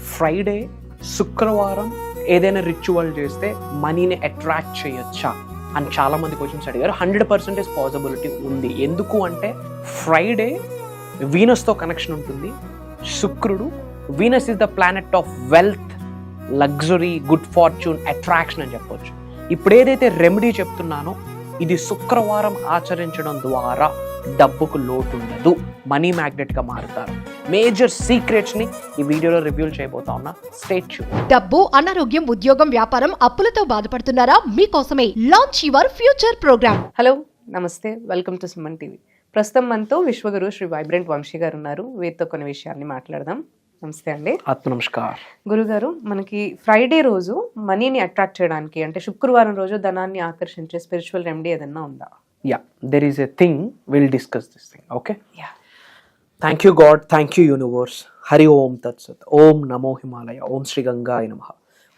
Friday, శుక్రవారం ఏదైనా ritual చేస్తే మనీని అట్రాక్ట్ చేయొచ్చా అని చాలామంది క్వశ్చన్స్ అడిగారు. 100% పాసిబిలిటీ ఉంది. ఎందుకు అంటే ఫ్రైడే వీనస్తో కనెక్షన్ ఉంటుంది. శుక్రుడు, Venus is the planet of wealth, luxury, good fortune, attraction అని చెప్పొచ్చు. ఇప్పుడు ఏదైతే రెమెడీ చెప్తున్నానో ఇది శుక్రవారం ఆచరించడం ద్వారా డబ్బుకు లోటు ఉండదు, మనీ మ్యాగ్నెట్గా మారుతారు. మేజర్ సీక్రెట్స్ని ఈ వీడియోలో రివ్యూ చేయబోతా ఉన్నా. Stay tune. డబ్బు, అనారోగ్యం, ఉద్యోగం, వ్యాపారం, అప్పులతో బాధపడుతున్నారా? మీకోసమే launch your future programme. Hello, నమస్తే, వెల్కమ్ టు సుమన్ టీవీ. ప్రస్తుతం మనతో విశ్వగురు శ్రీ వైబ్రెంట్ వంశీ గారు ఉన్నారు. వీరితో కొన్ని విషయాన్ని మాట్లాడదాం. నమస్తే అండి. ఆత్మనమస్కార్. గురుగారు, మనకి ఫ్రైడే రోజు మనీని అట్రాక్ట్ చేయడానికి, అంటే శుక్రవారం రోజు ధనాన్ని ఆకర్షించే స్పిరిచువల్ రెమెడీ ఏదన్నా ఉందా? Yeah, there is a thing, will discuss this thing. Okay, yeah. Thank you God, thank you universe. Hari Om తత్సత్. ఓం నమో హిమాలయ, ఓం శ్రీ గంగాయ నమః,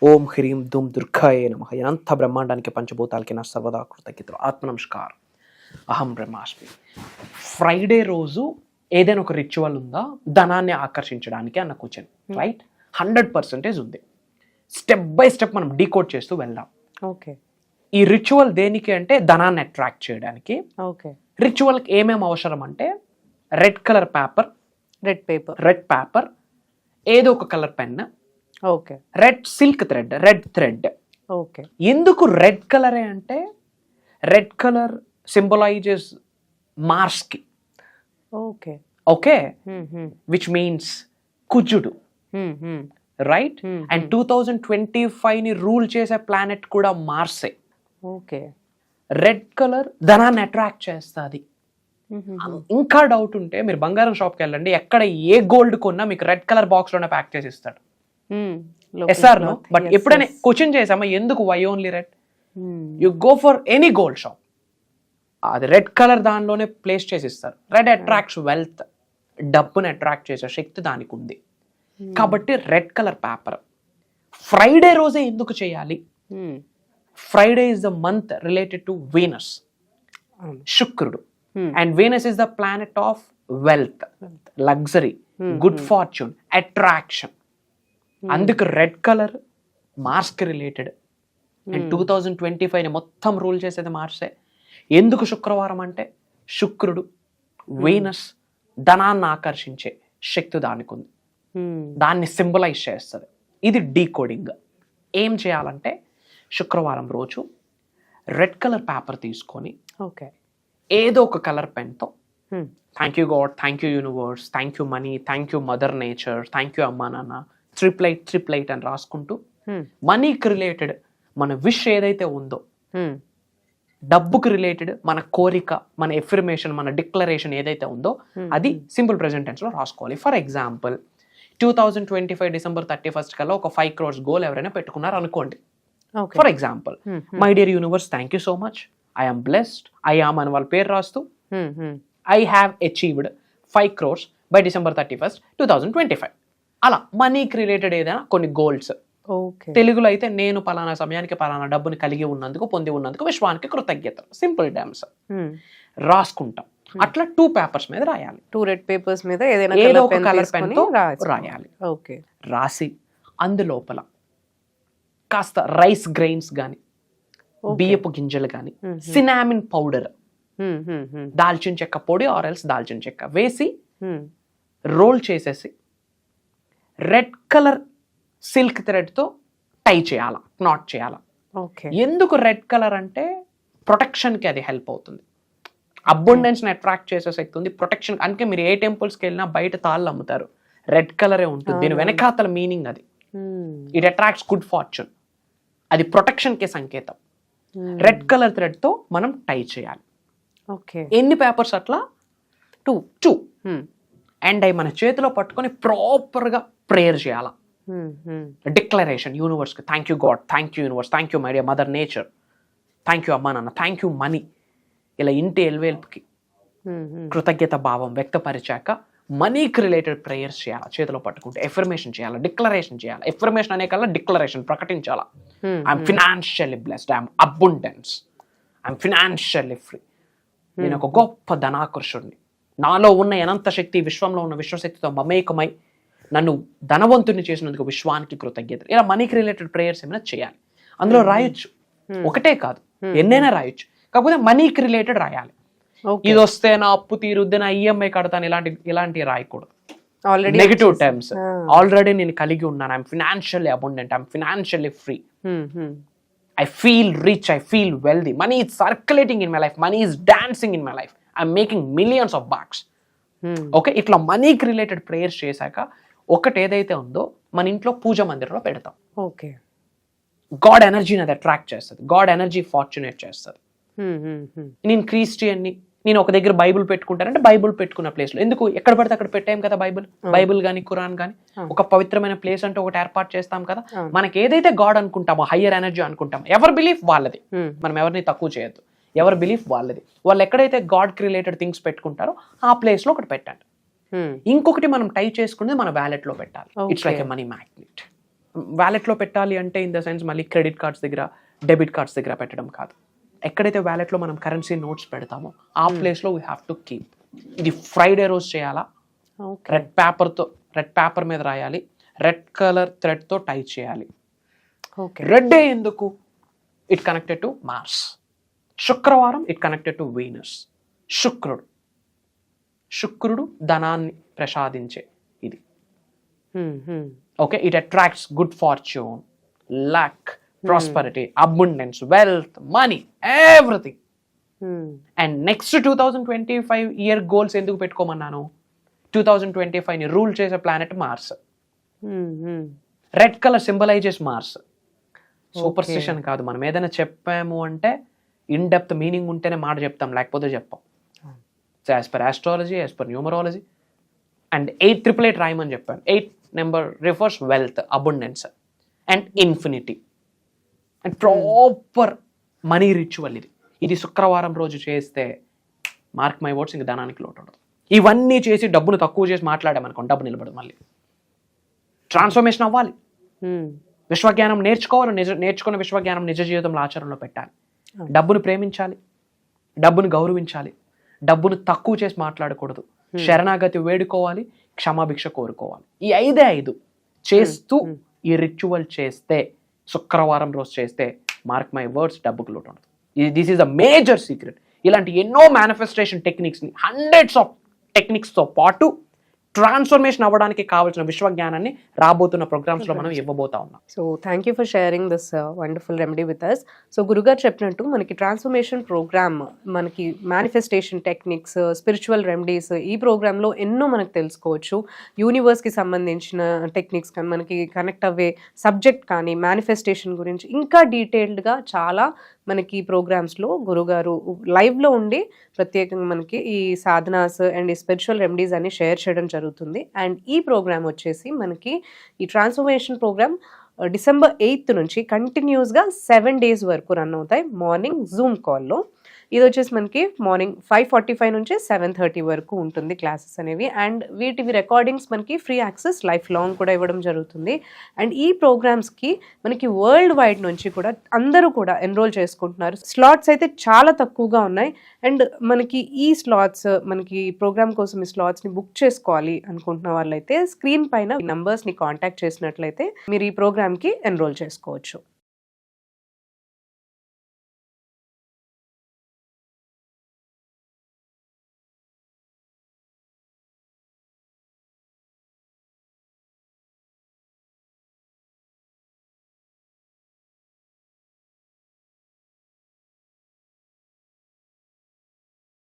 ఓం హ్రీం ధూమ్ దుర్గాయ నమః. అనంత బ్రహ్మాండానికి, పంచభూతాలకి నా సర్వదా కృతజ్ఞతలు. ఆత్మనమస్కార్. అహం బ్రహ్మాస్మి. ఫ్రైడే రోజు ఏదైనా ఒక రిచువల్ ఉందా ధనాన్ని ఆకర్షించడానికి అన్న క్వశ్చన్, రైట్? 100% ఉంది. స్టెప్ బై స్టెప్ మనం డీకోడ్ చేస్తూ వెళ్దాం. ఓకే. ఈ రిచువల్ దేనికి అంటే ధనాన్ని అట్రాక్ట్ చేయడానికి. ఓకే. రిచువల్కి ఏమేమి అవసరం అంటే red colour paper, red paper, ఏదో ఒక colour pen, okay, red silk thread, red thread. Okay. ఎందుకు రెడ్ కలరే అంటే రెడ్ కలర్ సింబలైజెస్ మార్స్కి. ఓకే. ఓకే, విచ్ మీన్స్ కుజుడు, రైట్? అండ్ 2025ని రూల్ చేసే ప్లానెట్ కూడా మార్సే. ఓకే. రెడ్ కలర్ ధనాన్ని అట్రాక్ట్ చేస్తుంది. ఇంకా డౌట్ ఉంటే మీరు బంగారం షాప్కి వెళ్ళండి, ఎక్కడ ఏ గోల్డ్ కొన్నా మీకు రెడ్ కలర్ బాక్స్ లోనే ప్యాక్ చేసి ఇస్తాడు. Yes or no? బట్ ఎప్పుడైనా క్వశ్చన్ చేసామా ఎందుకు why only red? You go for any gold shop, అది రెడ్ కలర్ దానిలోనే ప్లేస్ చేసి ఇస్తారు. రెడ్ అట్రాక్ట్స్ వెల్త్, డబ్బుని అట్రాక్ట్ చేసే శక్తి దానికి ఉంది. కాబట్టి రెడ్ కలర్ పేపర్ ఫ్రైడే రోజే ఎందుకు చేయాలి? Friday is the month related to Venus, శుక్రుడు. And Venus is the planet of wealth, luxury, good fortune, attraction. అందుకు రెడ్ కలర్ మార్స్కి రిలేటెడ్. అండ్ 2025ని మొత్తం రూల్ చేసేది మార్సే. ఎందుకు శుక్రవారం అంటే శుక్రుడు, వీనస్, ధనాన్ని ఆకర్షించే శక్తి దానికి ఉంది, దాన్ని సింబలైజ్ చేస్తుంది. ఇది డీకోడింగ్. ఏం చేయాలంటే శుక్రవారం రోజు రెడ్ కలర్ పేపర్ తీసుకొని, ఓకే, ఏదో ఒక కలర్ పెన్తో thank you God, thank you universe, thank you money, thank you mother nature, thank you అమ్మా నాన్న, ట్రిప్లైట్ అని రాసుకుంటూ మనీకి రిలేటెడ్ మన విష్ ఏదైతే ఉందో, డబ్బుకి రిలేటెడ్ మన కోరిక, మన ఎఫర్మేషన్, మన డిక్లరేషన్ ఏదైతే ఉందో అది సింపుల్ ప్రెజెంట్ టెన్స్ లో రాసుకోవాలి. ఫర్ ఎగ్జాంపుల్ 2025 డిసెంబర్ 31 కల్లా ఒక 5 crores గోల్ ఎవరైనా పెట్టుకున్నారు అనుకోండి. For example, my dear universe, thank you so much, I am blessed, I am అని వాళ్ళ పేరు రాస్తూ I have achieved 5 crores by December 31, 2025. అలా మనీకి రిలేటెడ్ ఏదైనా కొన్ని గోల్స్. తెలుగులో అయితే నేను పలానా సమయానికి పలానా డబ్బుని కలిగి ఉన్నందుకు, పొంది ఉన్నందుకు విశ్వానికి కృతజ్ఞతలు, సింపుల్ టర్మ్స్ రాసుకుంటాం. అట్లా 2 పేపర్స్ మీద రాయాలి. 2 రెడ్ పేపర్స్ మీద ఏదో ఒక కలర్ పెన్ తో రాయాలి. ఓకే. రాసి అందులోపల కాస్త రైస్ గ్రెయిన్స్ గాని, బియ్యపు గింజలు గాని, సినామిన్ పౌడర్, దాల్చిన చెక్క పొడి ఆర్ ఎల్స్ దాల్చిన చెక్క వేసి రోల్ చేసేసి రెడ్ కలర్ సిల్క్ థ్రెడ్ తో టై చేయాలా, నాట్ చేయాలా. ఎందుకు రెడ్ కలర్ అంటే ప్రొటెక్షన్ కి అది హెల్ప్ అవుతుంది. అబండెన్స్ ని అట్రాక్ట్ చేసే శక్తి ఉంది, ప్రొటెక్షన్. అందుకే మీరు ఏ టెంపుల్స్ కి వెళ్ళినా బయట తాళ్ళు అమ్ముతారు, రెడ్ కలరే ఉంటుంది. దీని వెనకాతల మీనింగ్ అది. ఇట్ అట్రాక్ట్స్ గుడ్ ఫార్చ్యూన్, అది ప్రొటెక్షన్ కి సంకేతం. రెడ్ కలర్ థ్రెడ్ తో మనం టై చేయాలి. ఎన్ని పేపర్స్? అట్లా 2. అండ్ అవి మన చేతిలో పట్టుకొని ప్రాపర్ గా ప్రేయర్ చేయాలా. డిక్లరేషన్ యూనివర్స్ కి, thank you God, thank you universe, thank you my dear mother nature, thank you అమ్మా నాన్న, థ్యాంక్ యూ మనీ. ఇలా ఇంటి ఎల్వేల్పుకి కృతజ్ఞత భావం వ్యక్తపరిచాక మనీకి రిలేటెడ్ ప్రేయర్స్ చేయాలి. చేతిలో పట్టుకుంటే ఎఫర్మేషన్ చేయాలి, డిక్లరేషన్ చేయాలి. ఎఫర్మేషన్ అనే కల్లా డిక్లరేషన్ ప్రకటించాలా. I'm financially blessed, I'm abundance, I'm financially free. నేను ఒక గొప్ప ధనాకర్షుడిని, నాలో ఉన్న అనంత శక్తి, విశ్వంలో ఉన్న విశ్వశక్తితో మమేకమై నన్ను ధనవంతుని చేసినందుకు విశ్వానికి కృతజ్ఞతలు. ఇలా మనీకి రిలేటెడ్ ప్రేయర్స్ ఏమైనా చేయాలి. అందులో రాయొచ్చు, ఒకటే కాదు ఎన్నైనా రాయొచ్చు, కాకపోతే మనీకి రిలేటెడ్ రాయాలి. ఇది వస్తే నా అప్పు తీరుద్ది, నా ఈఎంఐ కడతాను, ఇలాంటివి రాయకూడదు. Negative terms. ఆల్రెడీ నేను కలిగి ఉన్నాను, I'm financially abundant, I'm financially free, I feel rich, I feel wealthy, money is circulating in my life, money is dancing in my life, I'm making millions of bucks. Okay, ఇట్లా మనీకి related prayers చేశాక ఒకటి ఏదైతే ఉందో మన ఇంట్లో పూజ మందిరంలో పెడతాం. ఓకే, గాడ్ ఎనర్జీని అది అట్రాక్ట్ చేస్తుంది, గాడ్ ఎనర్జీ ఫార్చునేట్ చేస్తుంది. నేను క్రిస్టియన్ని, నేను ఒక దగ్గర బైబుల్ పెట్టుకుంటానంటే బైబుల్ పెట్టుకున్న ప్లేస్లో ఎందుకు, ఎక్కడ పడితే అక్కడ పెట్టాం కదా బైబుల్ కానీ ఖురాన్ కానీ, ఒక పవిత్రమైన ప్లేస్ అంటే ఒకటి ఏర్పాటు చేస్తాం కదా. మనకి ఏదైతే గాడ్ అనుకుంటామో, హయ్యర్ ఎనర్జీ అనుకుంటామో, ఎవరి బిలీఫ్ వాళ్ళది, మనం ఎవరిని తక్కువ చేయొద్దు, ఎవరి బిలీఫ్ వాళ్ళది. వాళ్ళు ఎక్కడైతే గాడ్ కి రిలేటెడ్ థింగ్స్ పెట్టుకుంటారో ఆ ప్లేస్ లో ఒకటి పెట్టండి. ఇంకొకటి మనం టైప్ చేసుకునేది మన వ్యాలెట్ లో పెట్టాలి. It's like a money magnet. Wallet లో పెట్టాలి అంటే ఇన్ ద సెన్స్ మళ్ళీ క్రెడిట్ కార్డ్స్ దగ్గర, డెబిట్ కార్డ్స్ దగ్గర పెట్టడం కాదు. ఎక్కడైతే వ్యాలెట్లో మనం కరెన్సీ నోట్స్ పెడతామో ఆ ప్లేస్లో వీ హ్యావ్ టు కీప్. ఇది ఫ్రైడే రోజు చేయాలా, రెడ్ పేపర్ మీద రాయాలి, రెడ్ కలర్ థ్రెడ్తో టై చేయాలి. రెడ్ ఎందుకు, ఇట్ కనెక్టెడ్ టు మార్స్. శుక్రవారం ఇట్ కనెక్టెడ్ టు వీనస్. శుక్రుడు ధనాన్ని ప్రసాదించే ఇది. Okay, it attracts good fortune, luck, prosperity, abundance, wealth, money, everything. And next 2025 year goals ఎందుకు పెట్టుకోమన్నాను, 2025 ని రూల్ చేసే planet Mars. Red colour symbolises Mars. Superstition కాదు, మనం ఏదైనా చెప్పాము అంటే ఇన్ డెప్త్ మీనింగ్ ఉంటేనే మాట చెప్తాం, లేకపోతే చెప్పాం. So as per astrology, as per numerology. And 888 రాయమని చెప్పాను. 8 number refers wealth, abundance and infinity and proper money ritual. ఇది శుక్రవారం రోజు చేస్తే మార్క్ మై వర్డ్స్, ఇంక ధనానికి లోటు ఉండదు. ఇవన్నీ చేసి డబ్బును తక్కువ చేసి మాట్లాడామనుకోండి, డబ్బు నిలబడదు. మళ్ళీ ట్రాన్స్ఫర్మేషన్ అవ్వాలి, విశ్వజ్ఞానం నేర్చుకోవాలి, నేర్చుకున్న విశ్వజ్ఞానం నిజ జీవితంలో ఆచరణలో పెట్టాలి. డబ్బును ప్రేమించాలి, డబ్బును గౌరవించాలి, డబ్బును తక్కువ చేసి మాట్లాడకూడదు, శరణాగతి వేడుకోవాలి, క్షమాభిక్ష కోరుకోవాలి. ఈ 5 చేస్తూ ఈ రిచువల్ చేస్తే, శుక్రవారం రోజు చేస్తే మార్క్ మై వర్డ్స్ డబ్బుకు లోటు ఉండదు. This is a major secret. ఇలాంటి ఎన్నో మేనిఫెస్టేషన్ టెక్నిక్స్ని, హండ్రెడ్స్ ఆఫ్ టెక్నిక్స్తో పాటు ట్రాన్స్ఫర్మేషన్ అవ్వడానికి కావాల్సిన విశ్వజ్ఞానాన్ని రాబోతున్న ప్రోగ్రామ్స్ లో మనం ఇవ్వబోతా ఉన్నాం. So thank you for sharing this wonderful remedy with us. So గురుగారు చెప్పినట్టు మనకి ట్రాన్స్ఫర్మేషన్ ప్రోగ్రామ్, మనకి మేనిఫెస్టేషన్ టెక్నిక్స్, స్పిరిచువల్ రెమెడీస్, ఈ ప్రోగ్రాంలో ఎన్నో మనకు తెలుసుకోవచ్చు. యూనివర్స్కి సంబంధించిన టెక్నిక్స్ కానీ, మనకి కనెక్ట్ అవ్వే సబ్జెక్ట్ కానీ, మేనిఫెస్టేషన్ గురించి ఇంకా డీటెయిల్డ్గా చాలా మనకి ప్రోగ్రామ్స్లో గురుగారు లైవ్లో ఉండి ప్రత్యేకంగా మనకి ఈ సాధనాస్ అండ్ ఈ స్పిరిచువల్ రెమెడీస్ అన్ని షేర్ చేయడం జరుగుతుంది. అండ్ ఈ ప్రోగ్రామ్ వచ్చేసి మనకి ఈ ట్రాన్స్ఫర్మేషన్ ప్రోగ్రామ్ December 8th నుంచి కంటిన్యూస్గా 7 days వరకు రన్ అవుతాయి మార్నింగ్ జూమ్ కాల్లో. ఇది వచ్చేసి మనకి మార్నింగ్ 5:45 నుంచి 7:30 వరకు ఉంటుంది క్లాసెస్ అనేవి. అండ్ వీటివి రికార్డింగ్స్ మనకి ఫ్రీ యాక్సెస్ లైఫ్ లాంగ్ కూడా ఇవ్వడం జరుగుతుంది. అండ్ ఈ ప్రోగ్రామ్స్కి మనకి వరల్డ్ వైడ్ నుంచి కూడా అందరూ కూడా ఎన్రోల్ చేసుకుంటున్నారు. స్లాట్స్ అయితే చాలా తక్కువగా ఉన్నాయి. అండ్ మనకి ఈ స్లాట్స్, మనకి ప్రోగ్రామ్ కోసం ఈ స్లాట్స్ని బుక్ చేసుకోవాలి అనుకుంటున్న వాళ్ళైతే స్క్రీన్ పైన నంబర్స్ని కాంటాక్ట్ చేసినట్లయితే మీరు ఈ ప్రోగ్రామ్కి ఎన్రోల్ చేసుకోవచ్చు.